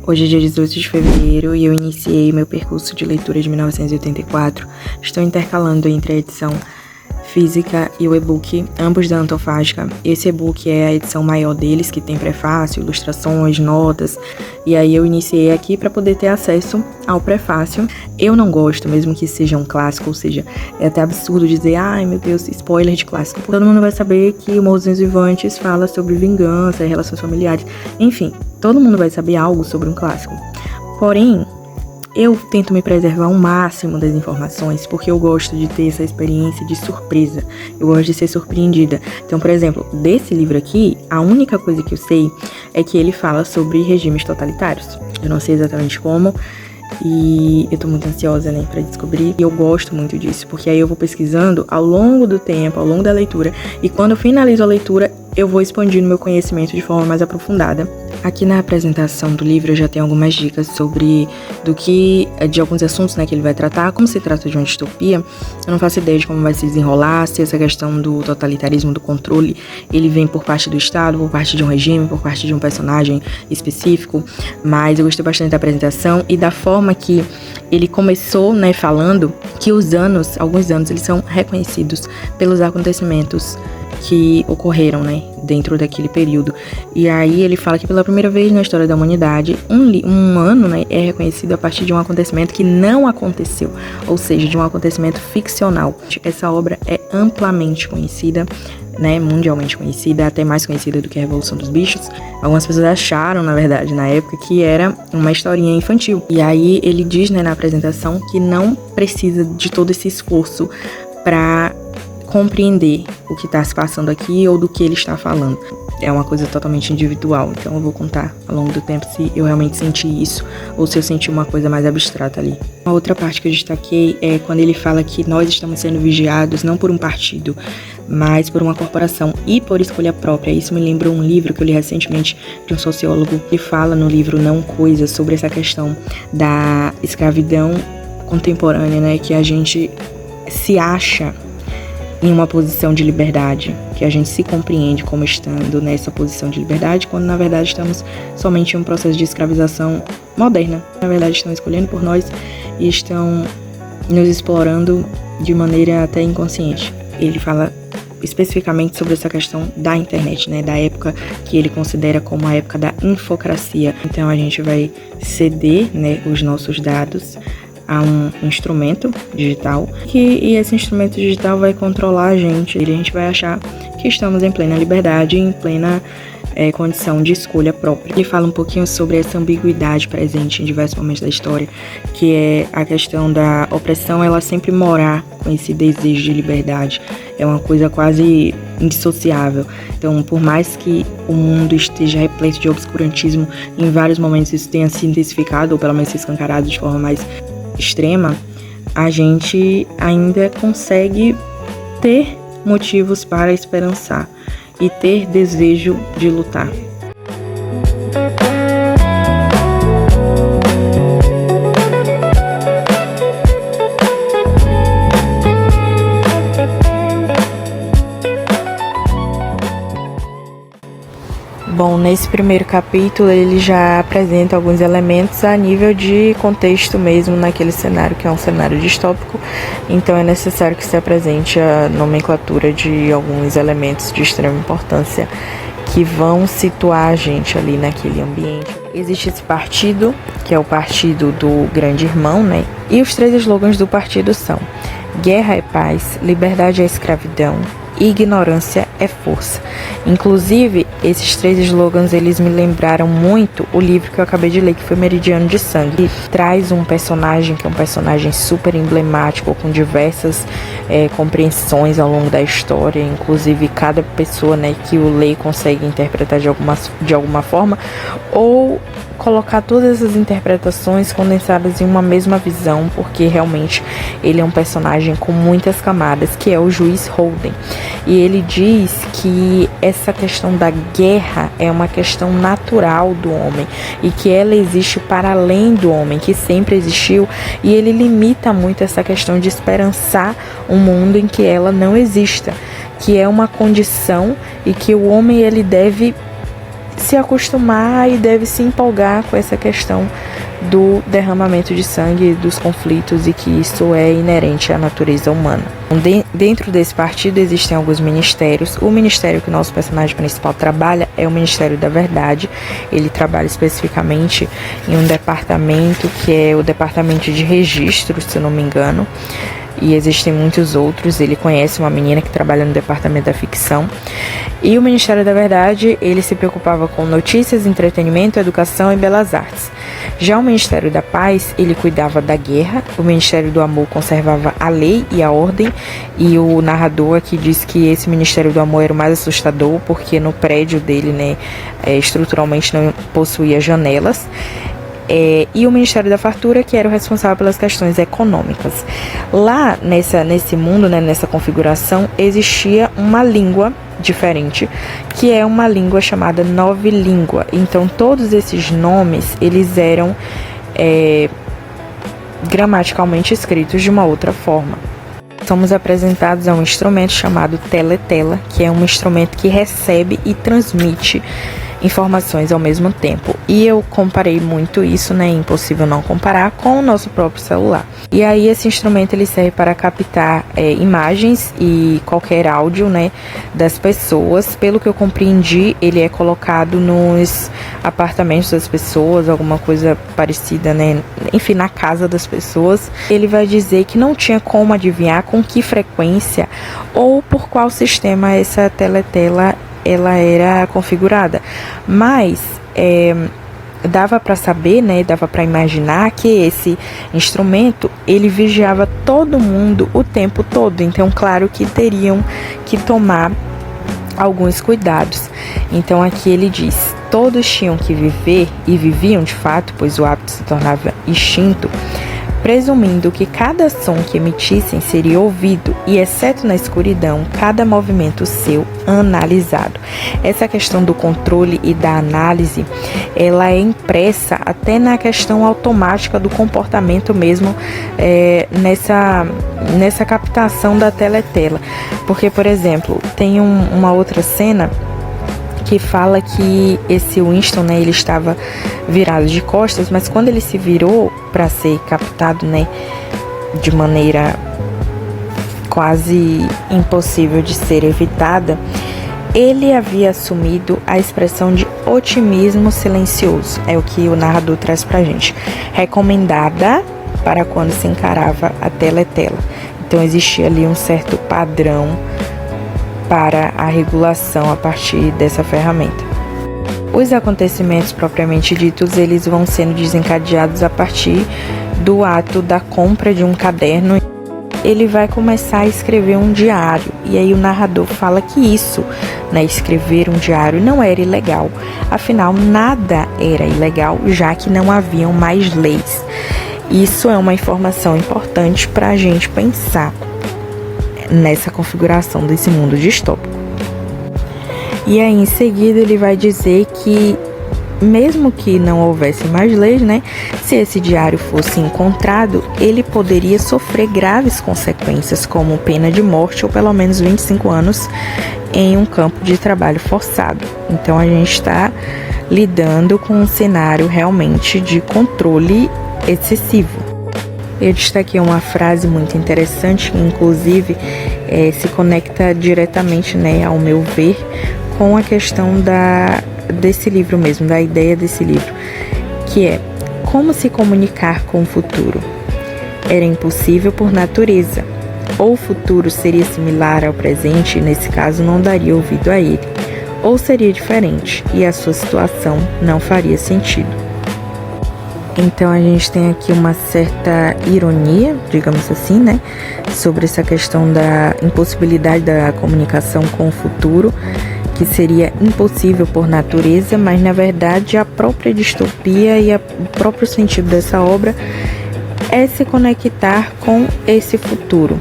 Hoje é dia 18 de fevereiro e eu iniciei meu percurso de leitura de 1984. Estou intercalando entre a edição física e o e-book, ambos da Antofágica. Esse e-book é a edição maior deles, que tem prefácio, ilustrações, notas. E aí eu iniciei aqui para poder ter acesso ao prefácio. Eu não gosto, mesmo que seja um clássico, ou seja, é até absurdo dizer, ai meu Deus, spoiler de clássico. Todo mundo vai saber que o Morro dos Vivantes fala sobre vingança e relações familiares. Enfim, todo mundo vai saber algo sobre um clássico. Porém, eu tento me preservar ao máximo das informações, porque eu gosto de ter essa experiência de surpresa. Eu gosto de ser surpreendida. Então, por exemplo, desse livro aqui, a única coisa que eu sei é que ele fala sobre regimes totalitários. Eu não sei exatamente como, e eu tô muito ansiosa, né, pra descobrir. E eu gosto muito disso, porque aí eu vou pesquisando ao longo do tempo, ao longo da leitura, e quando eu finalizo a leitura, eu vou expandindo meu conhecimento de forma mais aprofundada. Aqui na apresentação do livro eu já tenho algumas dicas de alguns assuntos, né, que ele vai tratar. Como se trata de uma distopia, eu não faço ideia de como vai se desenrolar, se essa questão do totalitarismo, do controle, ele vem por parte do Estado, por parte de um regime, por parte de um personagem específico. Mas eu gostei bastante da apresentação e da forma que ele começou, né, falando que alguns anos, eles são reconhecidos pelos acontecimentos que ocorreram, né, dentro daquele período. E aí ele fala que pela primeira vez na história da humanidade, um ano, né, é reconhecido a partir de um acontecimento que não aconteceu, ou seja, de um acontecimento ficcional. Essa obra é amplamente conhecida, né, mundialmente conhecida, até mais conhecida do que a Revolução dos Bichos. Algumas pessoas acharam, na verdade, na época, que era uma historinha infantil. E aí ele diz, né, na apresentação, que não precisa de todo esse esforço para compreender o que está se passando aqui ou do que ele está falando. É uma coisa totalmente individual, então eu vou contar ao longo do tempo se eu realmente senti isso ou se eu senti uma coisa mais abstrata ali. Uma outra parte que eu destaquei é quando ele fala que nós estamos sendo vigiados não por um partido, mas por uma corporação e por escolha própria. Isso me lembrou um livro que eu li recentemente de um sociólogo que fala no livro Não Coisas sobre essa questão da escravidão contemporânea, né, que a gente se acha em uma posição de liberdade, que a gente se compreende como estando nessa posição de liberdade, quando na verdade estamos somente em um processo de escravização moderna. Na verdade estão escolhendo por nós e estão nos explorando de maneira até inconsciente. Ele fala especificamente sobre essa questão da internet, né, da época que ele considera como a época da infocracia. Então a gente vai ceder, né, os nossos dados a um instrumento digital e esse instrumento digital vai controlar a gente e a gente vai achar que estamos em plena liberdade, em plena condição de escolha própria. Ele fala um pouquinho sobre essa ambiguidade presente em diversos momentos da história, que é a questão da opressão, ela sempre morar com esse desejo de liberdade. É uma coisa quase indissociável. Então, por mais que o mundo esteja repleto de obscurantismo, em vários momentos isso tenha se intensificado, ou pelo menos se escancarado de forma mais extrema, a gente ainda consegue ter motivos para esperançar e ter desejo de lutar. Bom, nesse primeiro capítulo ele já apresenta alguns elementos a nível de contexto mesmo naquele cenário, que é um cenário distópico, então é necessário que se apresente a nomenclatura de alguns elementos de extrema importância que vão situar a gente ali naquele ambiente. Existe esse partido, que é o partido do Grande Irmão, né? E os 3 slogans do partido são: guerra é paz, liberdade é escravidão, e ignorância é força. Inclusive, esses 3 slogans, eles me lembraram muito o livro que eu acabei de ler, que foi Meridiano de Sangue. E traz um personagem que é um personagem super emblemático, com diversas compreensões ao longo da história. Inclusive, cada pessoa, né, que o lê consegue interpretar de alguma forma, ou colocar todas essas interpretações condensadas em uma mesma visão, porque realmente ele é um personagem com muitas camadas, que é o juiz Holden. E ele diz que essa questão da guerra é uma questão natural do homem e que ela existe para além do homem, que sempre existiu, e ele limita muito essa questão de esperançar um mundo em que ela não exista, que é uma condição e que o homem ele deve se acostumar e deve se empolgar com essa questão do derramamento de sangue, dos conflitos, e que isso é inerente à natureza humana. Dentro desse partido existem alguns ministérios. O ministério que o nosso personagem principal trabalha é o Ministério da Verdade. Ele trabalha especificamente em um departamento que é o departamento de registro, se eu não me engano, e existem muitos outros. Ele conhece uma menina que trabalha no departamento da ficção. E o Ministério da Verdade, ele se preocupava com notícias, entretenimento, educação e belas artes. Já o Ministério da Paz, ele cuidava da guerra. O Ministério do Amor conservava a lei e a ordem. E o narrador aqui diz que esse Ministério do Amor era o mais assustador, porque no prédio dele, né, estruturalmente não possuía janelas. E o Ministério da Fartura, que era o responsável pelas questões econômicas. Lá nesse mundo, né, nessa configuração, existia uma língua diferente, que é uma língua chamada Nove Língua. Então todos esses nomes, eles eram gramaticalmente escritos de uma outra forma. Somos apresentados a um instrumento chamado teletela, que é um instrumento que recebe e transmite informações ao mesmo tempo. E eu comparei muito isso, né, impossível não comparar, com o nosso próprio celular. E aí esse instrumento ele serve para captar imagens e qualquer áudio, né, das pessoas. Pelo que eu compreendi, ele é colocado nos apartamentos das pessoas, alguma coisa parecida, né, enfim, na casa das pessoas. Ele vai dizer que não tinha como adivinhar com que frequência ou por qual sistema essa teletela ela era configurada, mas dava para saber, né, dava para imaginar que esse instrumento ele vigiava todo mundo o tempo todo. Então, claro que teriam que tomar alguns cuidados. Então aqui ele diz: todos tinham que viver, e viviam de fato, pois o hábito se tornava instinto, presumindo que cada som que emitissem seria ouvido e, exceto na escuridão, cada movimento seu analisado. Essa questão do controle e da análise, ela é impressa até na questão automática do comportamento mesmo, nessa captação da teletela. Porque, por exemplo, tem uma outra cena que fala que esse Winston, né, ele estava virado de costas, mas quando ele se virou para ser captado, né, de maneira quase impossível de ser evitada, ele havia assumido a expressão de otimismo silencioso. É o que o narrador traz pra gente. Recomendada para quando se encarava a teletela. Então existia ali um certo padrão para a regulação a partir dessa ferramenta. Os acontecimentos propriamente ditos, eles vão sendo desencadeados a partir do ato da compra de um caderno. Ele vai começar a escrever um diário, e aí o narrador fala que isso, né, escrever um diário não era ilegal. Afinal, nada era ilegal, já que não haviam mais leis. Isso é uma informação importante para a gente pensar nessa configuração desse mundo distópico. E aí em seguida ele vai dizer que mesmo que não houvesse mais leis, né, se esse diário fosse encontrado, ele poderia sofrer graves consequências, como pena de morte ou pelo menos 25 anos em um campo de trabalho forçado. Então a gente está lidando com um cenário realmente de controle excessivo. Eu destaquei uma frase muito interessante que, inclusive, se conecta diretamente, né, ao meu ver, com a questão desse livro mesmo, da ideia desse livro, que é: como se comunicar com o futuro? Era impossível por natureza. Ou o futuro seria similar ao presente e, nesse caso, não daria ouvido a ele, ou seria diferente e a sua situação não faria sentido. Então a gente tem aqui uma certa ironia, digamos assim, né, sobre essa questão da impossibilidade da comunicação com o futuro, que seria impossível por natureza, mas na verdade a própria distopia e o próprio sentido dessa obra é se conectar com esse futuro.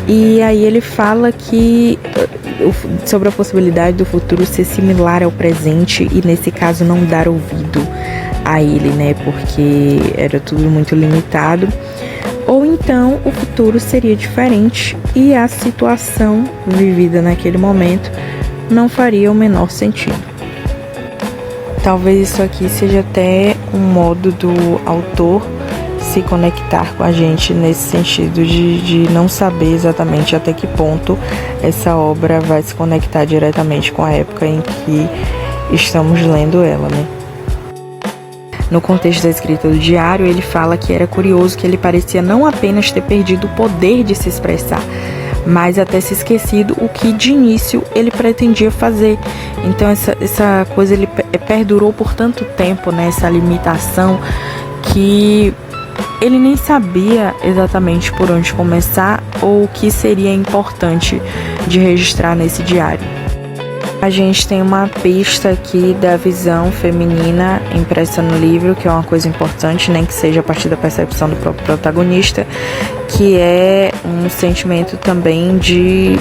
E aí ele fala que sobre a possibilidade do futuro ser similar ao presente e, nesse caso, não dar ouvido a ele, né, porque era tudo muito limitado. Ou então o futuro seria diferente e a situação vivida naquele momento não faria o menor sentido. talvez isso aqui seja até um modo do autor se conectar com a gente nesse sentido de não saber exatamente até que ponto essa obra vai se conectar diretamente com a época em que estamos lendo ela, né? No contexto da escrita do diário, ele fala que era curioso que ele parecia não apenas ter perdido o poder de se expressar, mas até se esquecido o que de início ele pretendia fazer. Então essa coisa ele perdurou por tanto tempo, né, essa limitação, que ele nem sabia exatamente por onde começar ou o que seria importante de registrar nesse diário. A gente tem uma pista aqui da visão feminina impressa no livro, que é uma coisa importante, nem que seja a partir da percepção do próprio protagonista, que é um sentimento também de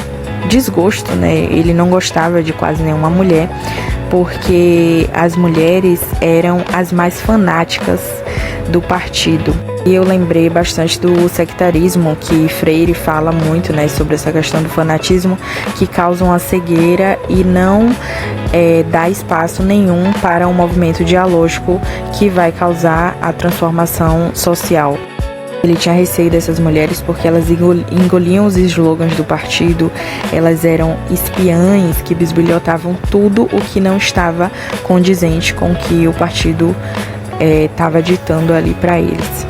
desgosto, né? Ele não gostava de quase nenhuma mulher, porque as mulheres eram as mais fanáticas do partido. E eu lembrei bastante do sectarismo, que Freire fala muito, né, sobre essa questão do fanatismo, que causa uma cegueira e não dá espaço nenhum para um movimento dialógico que vai causar a transformação social. Ele tinha receio dessas mulheres porque elas engoliam os slogans do partido, elas eram espiãs que bisbilhotavam tudo o que não estava condizente com o que o partido estava ditando ali para eles.